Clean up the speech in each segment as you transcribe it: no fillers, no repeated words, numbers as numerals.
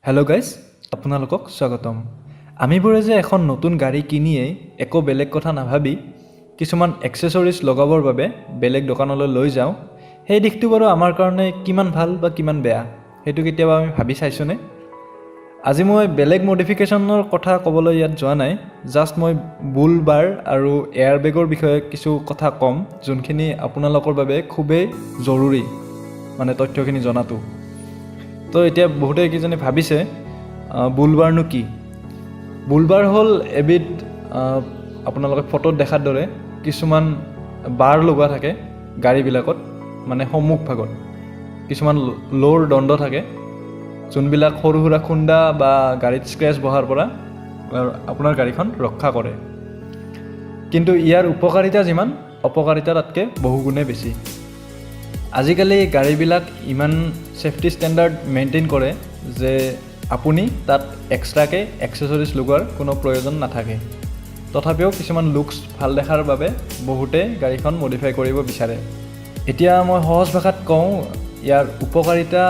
Hello' guys, আপোনালোকক স্বাগতম। আমিবোৰে যে এখন নতুন গাড়ী কিনিয়েই একো বেলেগ কথা নাভাবি কিছুমান এক্সেছৰিজ লগাবৰ বাবে বেলেগ দোকানলৈ লৈ যাওঁ, সেই দিশটো বাৰু আমাৰ কাৰণে কিমান ভাল বা কিমান বেয়া সেইটো কেতিয়াবা আমি ভাবি চাইছোঁনে? আজি মই বেলেগ মডিফিকেশ্যনৰ কথা ক'বলৈ ইয়াত যোৱা নাই, জাষ্ট মই বুল বাৰ আৰু এয়াৰ বেগৰ বিষয়ে কিছু কথা ক'ম, যোনখিনি আপোনালোকৰ বাবে খুবেই জৰুৰী, মানে তথ্যখিনি জনাটো। তো এতিয়া বহুতে কিজনে ভাবিছে বুলবাৰনো কি? বুলবাৰ হ'ল এবিধ আপোনালোকে ফটোত দেখাৰ দৰে কিছুমান বাৰ লগোৱা থাকে গাড়ীবিলাকত, মানে সন্মুখভাগত কিছুমান ল'ৰ দণ্ড থাকে, যোনবিলাক সৰু সুৰা খুন্দা বা গাড়ীত স্ক্ৰেচ বহাৰ পৰা আপোনাৰ গাড়ীখন ৰক্ষা কৰে। কিন্তু ইয়াৰ উপকাৰিতা যিমান, অপকাৰিতা তাতকৈ বহুগুণে বেছি। আজিকালি গাড়ীবিলাক ইমান ছেফটি ষ্টেণ্ডাৰ্ড মেইনটেইন কৰে যে আপুনি তাত এক্সট্ৰাকৈ এক্সেছৰিজ লগোৱাৰ কোনো প্ৰয়োজন নাথাকে। তথাপিও কিছুমান লুকছ ভাল দেখাৰ বাবে বহুতে গাড়ীখন মডিফাই কৰিব বিচাৰে। এতিয়া মই সহজ ভাষাত কওঁ ইয়াৰ উপকাৰিতা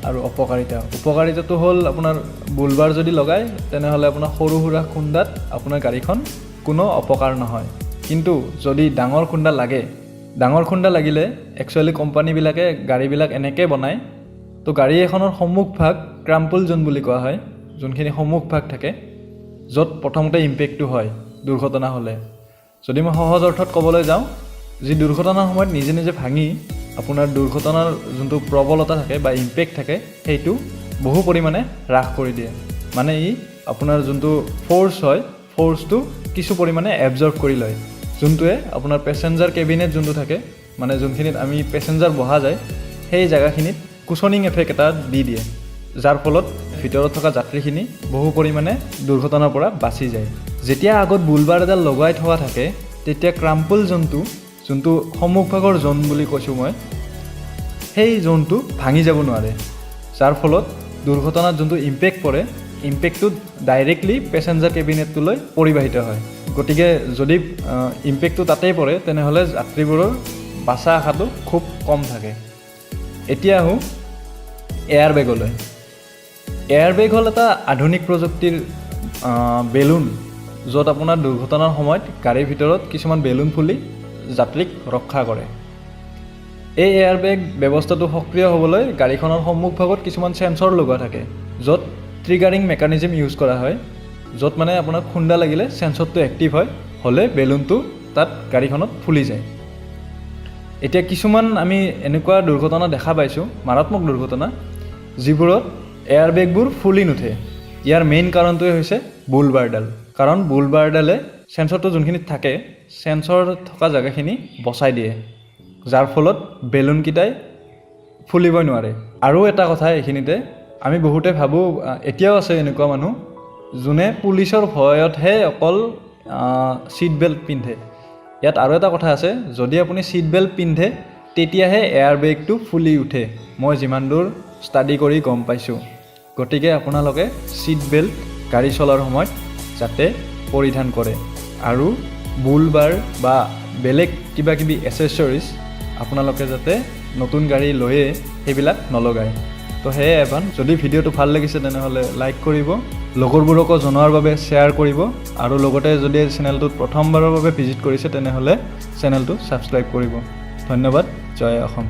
আৰু অপকাৰিতা। উপকাৰিতাটো হ'ল আপোনাৰ বুলবাৰ যদি লগায় তেনেহ'লে আপোনাৰ সৰু সুৰা খুন্দাত আপোনাৰ গাড়ীখন কোনো অপকাৰ নহয়। কিন্তু যদি ডাঙৰ খুন্দা লাগে, ডাঙৰ খুন্দা লাগিলে একচুৱেলি কোম্পানীবিলাকে গাড়ীবিলাক এনেকৈ বনায়, তো গাড়ী এখনৰ সন্মুখভাগ ক্ৰাম্পল জোন বুলি কোৱা হয়, যোনখিনি সন্মুখভাগ থাকে য'ত প্ৰথমতে ইম্পেক্টটো হয় দুৰ্ঘটনা হ'লে। যদি মই সহজ অৰ্থত ক'বলৈ যাওঁ, যি দুৰ্ঘটনাৰ সময়ত নিজে নিজে ভাঙি আপোনাৰ দুৰ্ঘটনাৰ যোনটো প্ৰবলতা থাকে বা ইম্পেক্ট থাকে সেইটো বহু পৰিমাণে হ্ৰাস কৰি দিয়ে। মানে ই আপোনাৰ যোনটো ফ'ৰ্চ হয়, ফ'ৰ্চটো কিছু পৰিমাণে এবজৰ্ভ কৰি লয়, যোনটোৱে আপোনাৰ পেছেঞ্জাৰ কেবিনেট যোনটো থাকে, মানে যোনখিনিত আমি পেছেঞ্জাৰ বহা যায়, সেই জেগাখিনিত কুচনিং এফেক্ট এটা দি দিয়ে, যাৰ ফলত ভিতৰত থকা যাত্ৰীখিনি বহু পৰিমাণে দুৰ্ঘটনাৰ পৰা বাচি যায়। যেতিয়া আগত বুলবাৰ এডাল লগাই থকা থাকে তেতিয়া ক্ৰাম্পল জোনটো, যোনটো সন্মুখভাগৰ জোন বুলি কৈছোঁ মই, সেই জোনটো ভাঙি যাব নোৱাৰে, যাৰ ফলত দুৰ্ঘটনাত যোনটো ইম্পেক্ট পৰে, ইম্পেক্টটো ডাইৰেক্টলি পেছেঞ্জাৰ কেবিনেটটোলৈ পৰিবাহিত হয়। গতিকে যদি ইম্পেক্টটো তাতেই পৰে তেনেহ'লে যাত্ৰীবোৰৰ বাচা আশাটো খুব কম থাকে। এতিয়া আহোঁ এয়াৰ বেগলৈ। এয়াৰ বেগ হ'ল এটা আধুনিক প্ৰযুক্তিৰ বেলুন, য'ত আপোনাৰ দুৰ্ঘটনাৰ সময়ত গাড়ীৰ ভিতৰত কিছুমান বেলুন ফুলি যাত্ৰীক ৰক্ষা কৰে। এই এয়াৰ বেগ ব্যৱস্থাটো সক্ৰিয় হ'বলৈ গাড়ীখনৰ সন্মুখভাগত কিছুমান চেঞ্চৰ লগোৱা থাকে, য'ত ট্ৰিগাৰিং মেকানিজম ইউজ কৰা হয়, য'ত মানে আপোনাৰ খুন্দা লাগিলে চেঞ্চৰটো এক্টিভ হয়, হ'লে বেলুনটো তাত গাড়ীখনত ফুলি যায়। এতিয়া কিছুমান আমি এনেকুৱা দুৰ্ঘটনা দেখা পাইছোঁ, মাৰাত্মক দুৰ্ঘটনা, যিবোৰত এয়াৰ বেগবোৰ ফুলি নুঠে। ইয়াৰ মেইন কাৰণটোৱে হৈছে বুলবাৰডাল, কাৰণ বুলবাৰডালে চেঞ্চৰটো যোনখিনিত থাকে, চেঞ্চৰ থকা জেগাখিনি বচাই দিয়ে, যাৰ ফলত বেলুনকেইটাই ফুলিবই নোৱাৰে। আৰু এটা কথা এইখিনিতে, আমি বহুতে ভাবোঁ, এতিয়াও আছে এনেকুৱা মানুহ যোনে পুলিচৰ ভয়তহে অকল ছিট বেল্ট পিন্ধে। ইয়াত আৰু এটা কথা আছে, যদি আপুনি ছিট বেল্ট পিন্ধে তেতিয়াহে এয়াৰ বেগটো ফুলি উঠে, মই যিমান দূৰ ষ্টাডি কৰি গম পাইছোঁ। গতিকে আপোনালোকে ছিট বেল্ট গাড়ী চলোৱাৰ সময়ত যাতে পৰিধান কৰে, আৰু বুলবাৰ বা বেলেগ কিবা কিবি এচেছৰিজ আপোনালোকে যাতে নতুন গাড়ী লৈয়ে সেইবিলাক নলগায়। তো সেয়ে এবাৰ যদি ভিডিঅ'টো ভাল লাগিছে তেনেহ'লে লাইক কৰিব, লগৰবোৰকো জনোৱাৰ বাবে শ্বেয়াৰ কৰিব, আৰু লগতে যদি চেনেলটোত প্ৰথমবাৰৰ বাবে ভিজিট কৰিছে তেনেহ'লে চেনেলটো ছাবস্ক্ৰাইব কৰিব। ধন্যবাদ। জয় অসম।